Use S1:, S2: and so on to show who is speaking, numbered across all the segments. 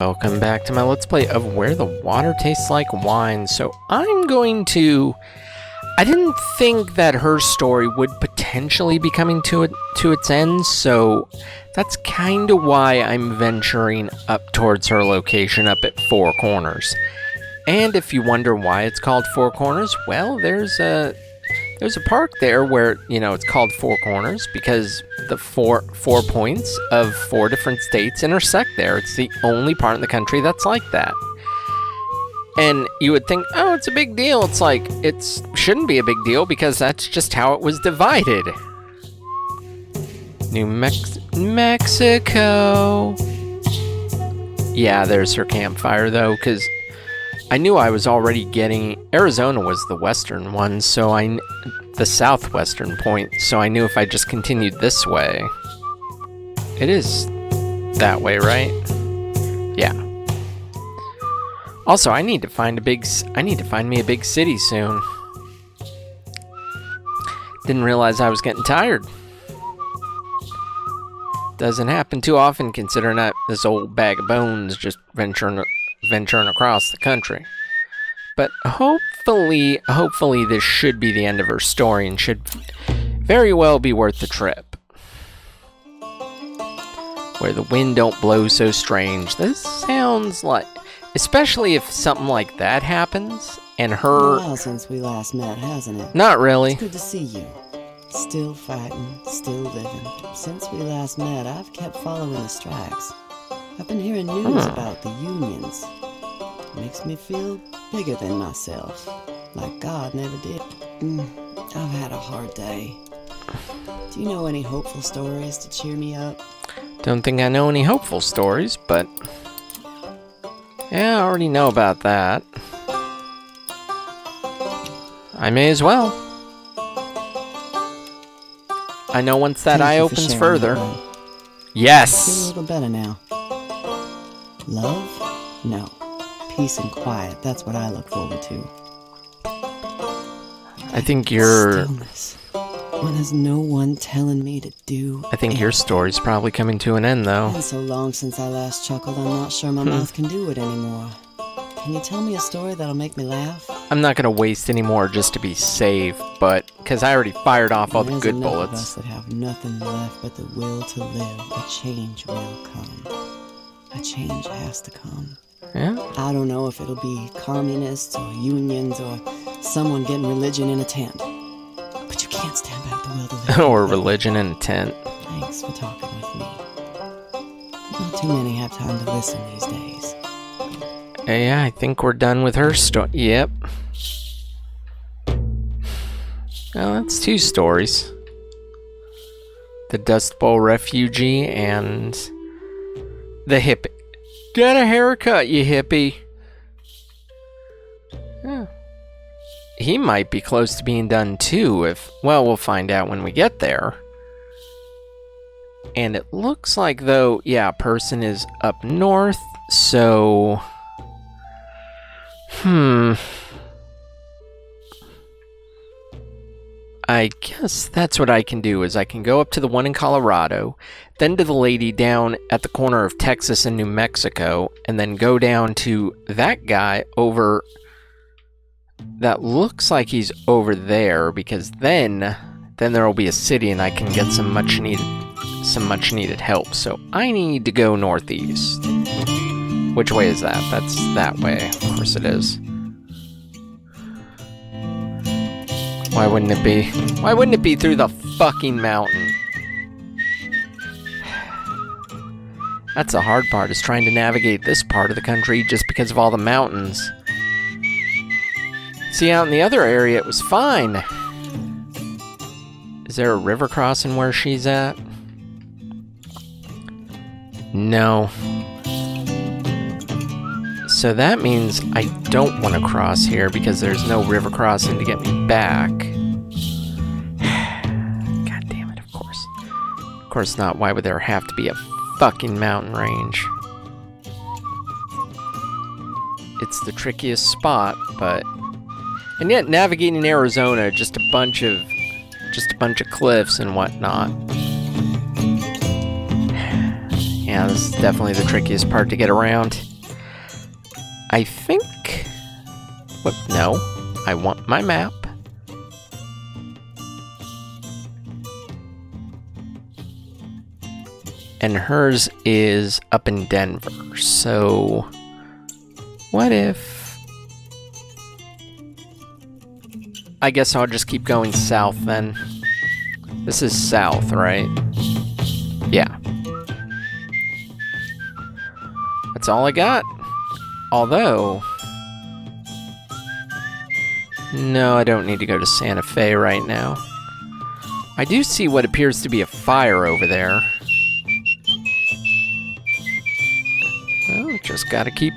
S1: Welcome back to my Let's Play of Where the Water Tastes Like Wine. So I'm going to... I didn't think that her story would potentially be coming to its end, so that's kind of why I'm venturing up towards her location up at Four Corners. And if you wonder why it's called Four Corners, well, there's a park there where, you know, it's called Four Corners because the four points of 4 different states intersect there. It's the only part in the country that's like that. And you would think, oh, it's a big deal. It's like, it shouldn't be a big deal because that's just how it was divided. Mexico. Yeah, there's her campfire though, because I knew I was already getting... Arizona was the western one, so the southwestern point, so I knew if I just continued this way... It is that way, right? Yeah. Also, I need to find me a big city soon. Didn't realize I was getting tired. Doesn't happen too often, considering that this old bag of bones just venturing across the country. But hopefully this should be the end of her story and should very well be worth the trip. Where the wind don't blow so strange. This sounds like... Especially if something like that happens, and her...
S2: A while since we last met, hasn't it?
S1: Not really.
S2: It's good to see you. Still fighting, still living. Since we last met, I've kept following the strikes. I've been hearing news about the unions. Makes me feel bigger than myself. Like God never did. I've had a hard day. Do you know any hopeful stories to cheer me up?
S1: Don't think I know any hopeful stories, but... Yeah, I already know about that. I may as well. I know once that eye opens further. Yes!
S2: I feel a little better now. Love? No. Peace and quiet, that's what I look forward to.
S1: I think you're...
S2: Stillness. When there's no one telling me to do
S1: I think your story's probably coming to an end, though.
S2: It's been so long since I last chuckled, I'm not sure my mouth can do it anymore. Can you tell me a story that'll make me laugh?
S1: I'm not gonna waste any more just to be safe, but... Because I already fired off all the good bullets.
S2: There's enough of us that have nothing left but the will to live. A change will come. A change has to come.
S1: Yeah?
S2: I don't know if it'll be communists or unions or someone getting religion in a tent. But you can't stand back the will to live.
S1: Or religion in a tent.
S2: Thanks for talking with me. Not too many have time to listen these days.
S1: Yeah, I think we're done with her story. Yep. Well, that's 2 stories. The Dust Bowl refugee and the hippie. Get a haircut, you hippie. Yeah. He might be close to being done too if... Well, we'll find out when we get there. And it looks like, though, yeah, a person is up north, so... I guess that's what I can do, is I can go up to the one in Colorado, then to the lady down at the corner of Texas and New Mexico, and then go down to that guy over... That looks like he's over there, because then there will be a city and I can get some much needed help. So I need to go northeast. Which way is that? That's that way. Of course it is. Why wouldn't it be? Why wouldn't it be through the fucking mountain? That's the hard part, is trying to navigate this part of the country just because of all the mountains. See, out in the other area, it was fine. Is there a river crossing where she's at? No. So that means I don't want to cross here because there's no river crossing to get me back. God damn it, of course. Of course not. Why would there have to be a fucking mountain range? It's the trickiest spot, but... And yet, navigating Arizona, just a bunch of cliffs and whatnot. Yeah, this is definitely the trickiest part to get around. I think... What? No. I want my map. And hers is up in Denver. So... What if... I guess I'll just keep going south then. This is south, right? Yeah. That's all I got. Although... No, I don't need to go to Santa Fe right now. I do see what appears to be a fire over there. Well, just gotta keep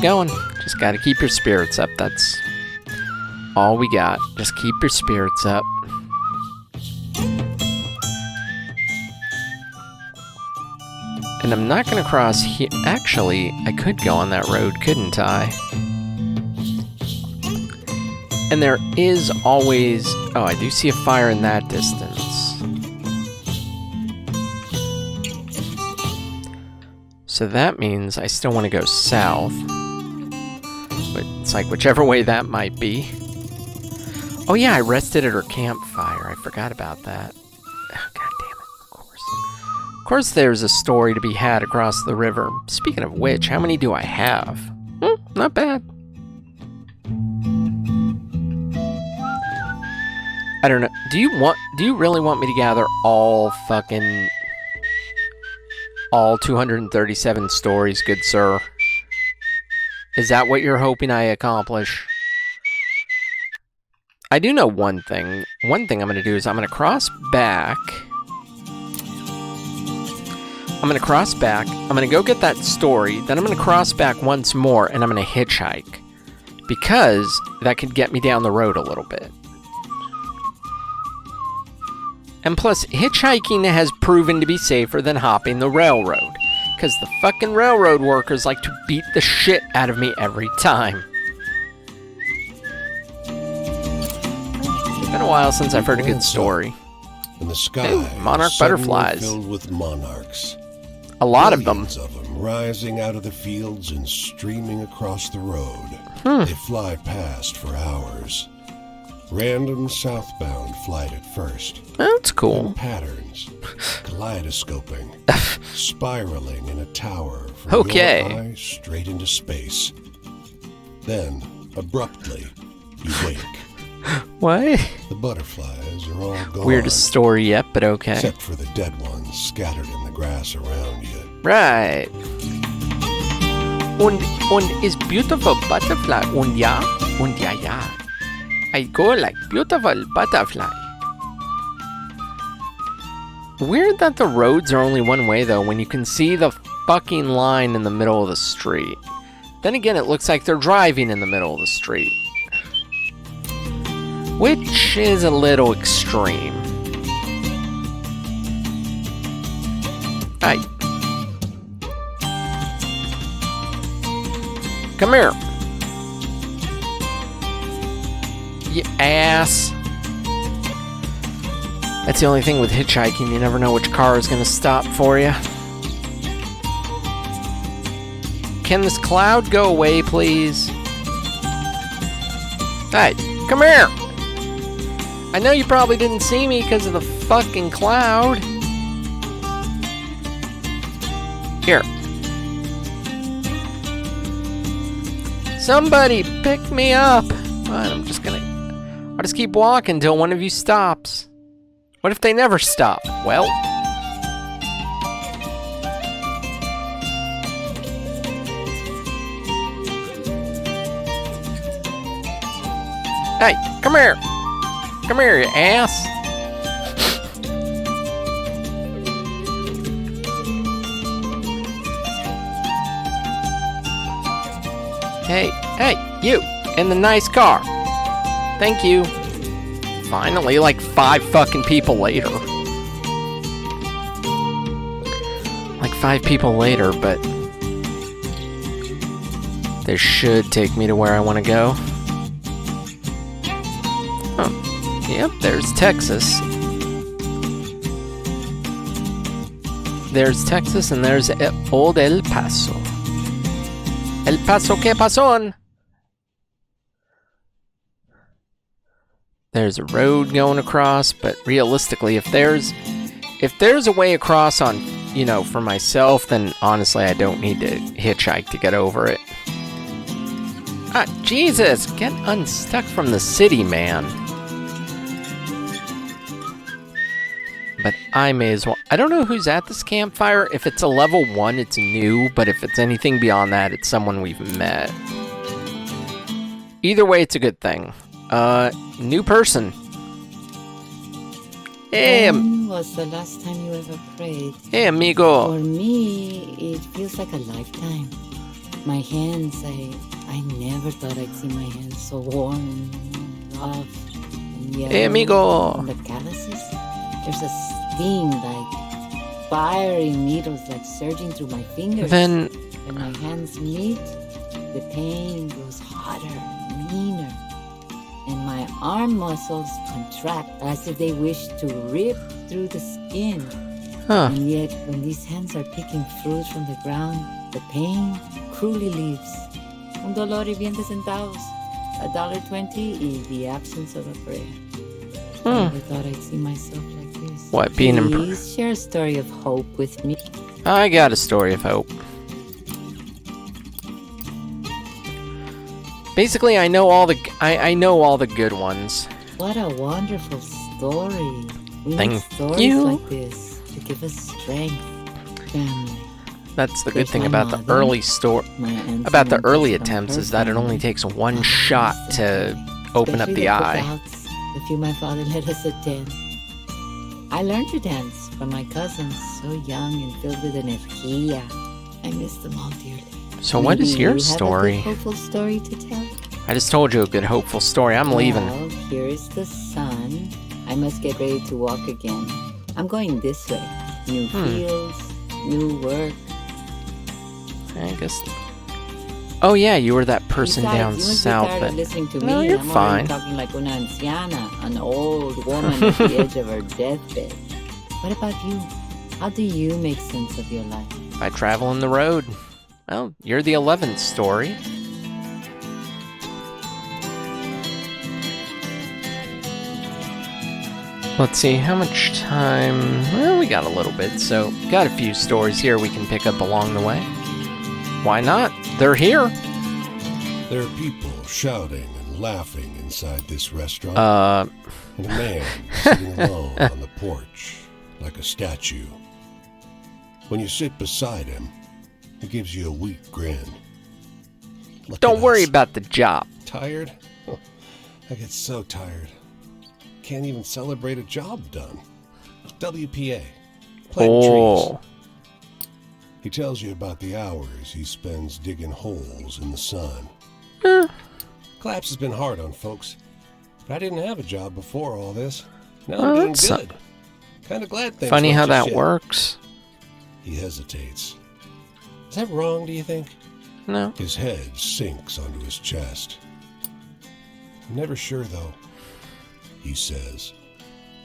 S1: going. Just gotta keep your spirits up. That's all we got. Just keep your spirits up. And I'm not gonna cross here. Actually, I could go on that road, couldn't I? And there is always... Oh, I do see a fire in that distance. So that means I still want to go south. But it's like whichever way that might be. Oh yeah, I rested at her campfire. I forgot about that. Oh, God damn it, of course. Of course there's a story to be had across the river. Speaking of which, how many do I have? Not bad. I don't know. Do you really want me to gather all 237 stories, good sir? Is that what you're hoping I accomplish? I do know one thing. One thing I'm going to do is I'm going to cross back. I'm going to go get that story. Then I'm going to cross back once more, and I'm going to hitchhike. Because that could get me down the road a little bit. And plus, hitchhiking has proven to be safer than hopping the railroad. Because the fucking railroad workers like to beat the shit out of me every time. It's been a while since I've heard a good story.
S3: In the sky,
S1: monarch butterflies.
S3: Filled with monarchs.
S1: A lot of them.
S3: Millions of them rising out of the fields and streaming across the road. They fly past for hours. Random southbound flight at first.
S1: That's cool.
S3: Then patterns, kaleidoscoping, spiraling in a tower from your eye straight into space. Then, abruptly, you wake.
S1: What?
S3: The butterflies are all gone.
S1: Weirdest story yet, but okay.
S3: Except for the dead ones scattered in the grass around you.
S1: Right. Und is beautiful butterfly. Und ja. I go like beautiful butterfly. Weird that the roads are only one way though, when you can see the fucking line in the middle of the street. Then again, it looks like they're driving in the middle of the street. Which is a little extreme. Hey. Come here. You ass. That's the only thing with hitchhiking. You never know which car is going to stop for you. Can this cloud go away, please? Hey, come here. I know you probably didn't see me because of the fucking cloud. Here. Somebody pick me up. But I'll just keep walking until one of you stops. What if they never stop? Well. Hey, come here. Come here, you ass. Hey, you, in the nice car. Thank you. Finally, like 5 fucking people later. Like 5 people later, but this should take me to where I want to go. Oh, yep, there's Texas. There's Texas and there's old El Paso. El paso que pasó. There's a road going across, but realistically, if there's a way across on, you know, for myself, then honestly, I don't need to hitchhike to get over it. Ah, Jesus! Get unstuck from the city, man. But I may as well. I don't know who's at this campfire. If it's a level 1, it's new, but if it's anything beyond that, it's someone we've met. Either way, it's a good thing. New person. Hey,
S2: When was the last time you ever prayed?
S1: Hey, amigo.
S2: For me, it feels like a lifetime. My hands, I never thought I'd see my hands so warm, rough, and yellow.
S1: Hey, amigo.
S2: On the calluses, there's a sting like fiery needles like surging through my fingers.
S1: Then,
S2: When my hands meet, the pain grows hotter, meaner, and my arm muscles contract as if they wish to rip through the skin.
S1: huh?
S2: And yet, when these hands are picking fruit from the ground, the pain cruelly leaves. Un dolor y 20 centavos. $1.20 is the absence of a prayer. I never thought I'd see myself like this.
S1: What, being
S2: Please share a story of hope with me.
S1: I got a story of hope. Basically, I know all the good ones.
S2: What a wonderful story. We
S1: Thank
S2: need stories
S1: you.
S2: like this to give us strength. Family.
S1: That's the good
S2: There's
S1: thing
S2: my
S1: about the
S2: mother,
S1: early story.
S2: My aunts
S1: About the
S2: and
S1: early
S2: uncles from
S1: attempts
S2: her
S1: is that it only
S2: family.
S1: takes one shot to open up
S2: Especially
S1: the eye.
S2: cookouts, the few my father let us attend. I learned to dance from my cousins, so young and filled with energía. I miss them all dearly.
S1: So what is
S2: Maybe
S1: your
S2: you have a
S1: story?
S2: good, hopeful story to tell?
S1: I just told you a good hopeful story. I'm leaving.
S2: Well, here is the sun. I must get ready to walk again. I'm going this way. New fields, new work.
S1: I guess. Oh yeah, you were that person
S2: Besides,
S1: down
S2: you must be
S1: south.
S2: tired of listening to
S1: No,
S2: me.
S1: you're
S2: I'm already
S1: fine.
S2: talking like una anciana, an old woman at the edge of her deathbed. What about you? How do you make sense of your life?
S1: By traveling the road. Well, you're the 11th story. Let's see, how much time? Well, we got a little bit, so got a few stories here we can pick up along the way. Why not? They're here.
S3: There are people shouting and laughing inside this restaurant. And a man sitting alone on the porch, like a statue. When you sit beside him, he gives you a weak grin. Look
S1: Don't
S3: at
S1: worry
S3: us.
S1: about the job.
S3: Tired? Oh, I get so tired. Can't even celebrate a job done. WPA. Planting trees.
S1: Oh,
S3: He tells you about the hours he spends digging holes in the sun. Collapse has been hard on folks, but I didn't have a job before all this. Now I'm doing
S1: that's
S3: good. Kind of glad things
S1: funny
S3: went
S1: how
S3: to
S1: that
S3: shit.
S1: works.
S3: He hesitates. Is that wrong, do you think?
S1: No.
S3: His head sinks onto his chest. I'm never sure, though, he says.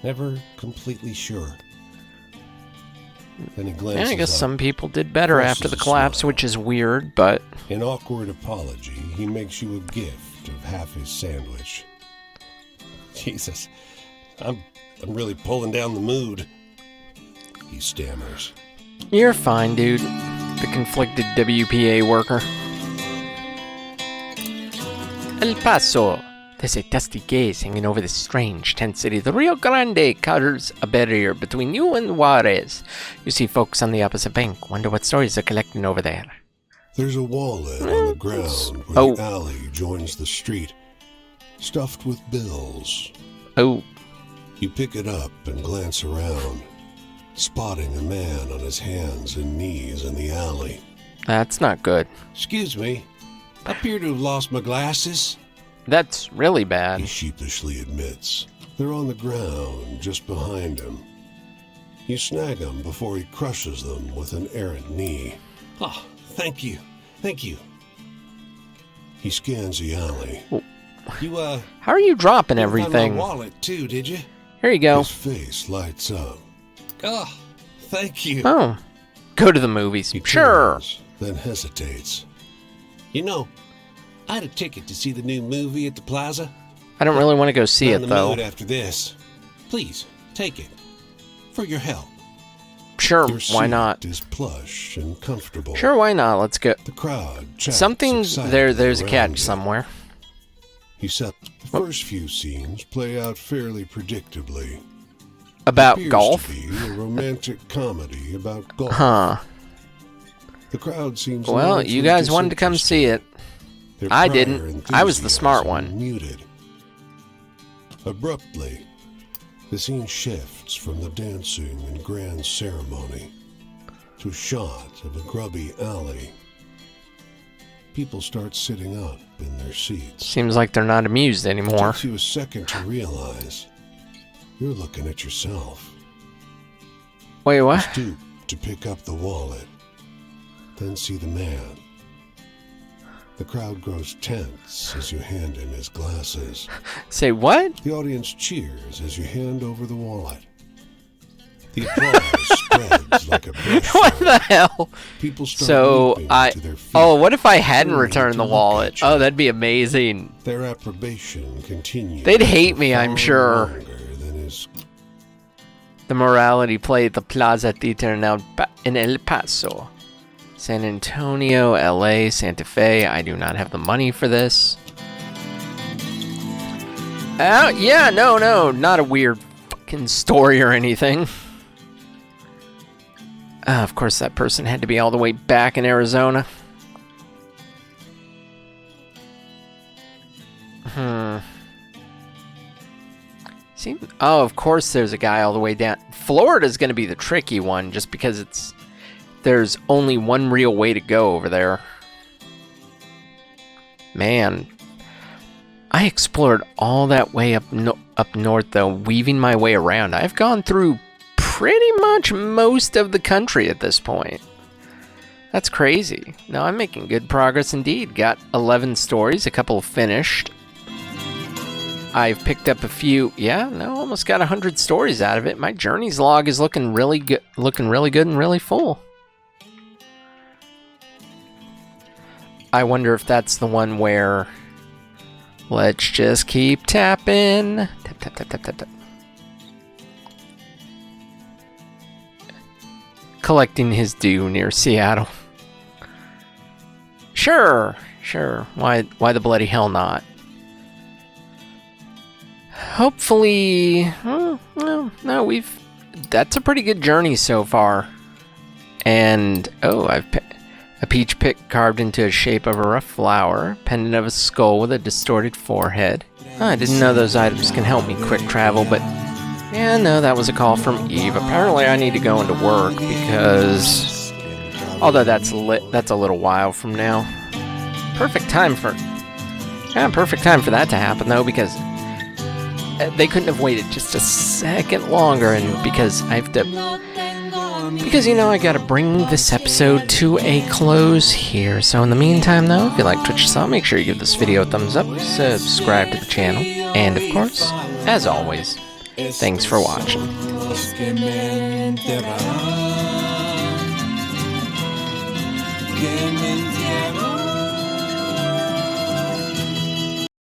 S3: Never completely sure. Then he
S1: Yeah,
S3: glances
S1: I guess
S3: up.
S1: some people did better
S3: Crosses
S1: after the
S3: a
S1: collapse,
S3: smile.
S1: which is weird, but
S3: In awkward apology, he makes you a gift of half his sandwich. Jesus, I'm really pulling down the mood. He stammers.
S1: you're fine, dude. The conflicted WPA worker. El Paso. There's a dusty gaze hanging over this strange tent city. The Rio Grande cutters a barrier between you and Juarez. You see folks on the opposite bank. Wonder what stories they're collecting over there.
S3: There's a wallet on the ground where
S1: Oh.
S3: the alley joins the street, stuffed with bills.
S1: Oh,
S3: You pick it up and glance around, spotting a man on his hands and knees in the alley.
S1: that's not good.
S3: Excuse me, I appear to have lost my glasses.
S1: That's really
S3: He
S1: bad.
S3: sheepishly admits. They're on the ground just behind him. You snag them before he crushes them with an errant knee. Oh, thank you. Thank you. He scans the alley.
S1: Oh.
S3: You,
S1: How are you dropping
S3: didn't find
S1: everything?
S3: my wallet too, did you?
S1: Here you go.
S3: His face lights up. Oh, thank you.
S1: Oh, go to the movies.
S3: He
S1: Sure.
S3: turns, then hesitates. You know, I had a ticket to see the new movie at the plaza.
S1: I don't really want to go see it,
S3: Not in the
S1: though.
S3: mood after this. Please, take it. For your health.
S1: Sure,
S3: Your
S1: why
S3: seat
S1: not?
S3: is plush and comfortable.
S1: Sure, why not? Let's go.
S3: The crowd chats
S1: Something
S3: excitedly
S1: there's a
S3: around
S1: catch
S3: you.
S1: somewhere.
S3: Except the first few scenes play out fairly predictably.
S1: About
S3: Appears
S1: golf?
S3: to be a romantic comedy about golf.
S1: Huh.
S3: The crowd seems
S1: Well,
S3: largely
S1: you guys wanted to come see it.
S3: Their
S1: I
S3: prior
S1: didn't. I was the smart
S3: enthusiasm
S1: one.
S3: Muted. Abruptly, the scene shifts from the dancing and grand ceremony to a shot of a grubby alley. People start sitting up in their seats.
S1: Seems like they're not amused
S3: It
S1: anymore.
S3: takes you a second to realize you're looking at yourself.
S1: Wait, what?
S3: Stoop to pick up the wallet, then see the man. The crowd grows tense as you hand him his glasses.
S1: Say what?
S3: The audience cheers as you hand over the wallet. The applause spreads like a brush.
S1: What the hell?
S3: People start
S1: So,
S3: leaping to their feet.
S1: Oh, what if I hadn't
S3: turning
S1: returned
S3: to
S1: the
S3: look
S1: wallet?
S3: at you.
S1: Oh, that'd be amazing.
S3: Their approbation continues.
S1: They'd hate
S3: for
S1: me, I'm
S3: far
S1: sure.
S3: longer than is
S1: The morality play at the Plaza Theater in El Paso. San Antonio, LA, Santa Fe. I do not have the money for this. Yeah, no, not a weird fucking story or anything. Of course, that person had to be all the way back in Arizona. Oh, of course there's a guy all the way down. Florida's going to be the tricky one just because there's only one real way to go over there. Man, I explored all that way up north though, weaving my way around. I've gone through pretty much most of the country at this point. That's crazy. No, I'm making good progress indeed. Got 11 stories, a couple finished. I've picked up a few, almost got 100 stories out of it. My journeys log is looking really good and really full. I wonder if that's the one where let's just keep tapping. Tap, tap, tap, tap, tap, tap. Collecting his due near Seattle. Sure. Why the bloody hell not? Hopefully, no, that's a pretty good journey so far. And, I've a peach pick carved into a shape of a rough flower, pendant of a skull with a distorted forehead. I didn't know those items can help me quick travel, but that was a call from Eve. Apparently I need to go into work because, although that's a little while from now. Perfect time for that to happen though, because they couldn't have waited just a second longer, and because I gotta bring this episode to a close here. So in the meantime though, if you like what you saw, make sure you give this video a thumbs up, subscribe to the channel, and of course, as always, thanks for watching.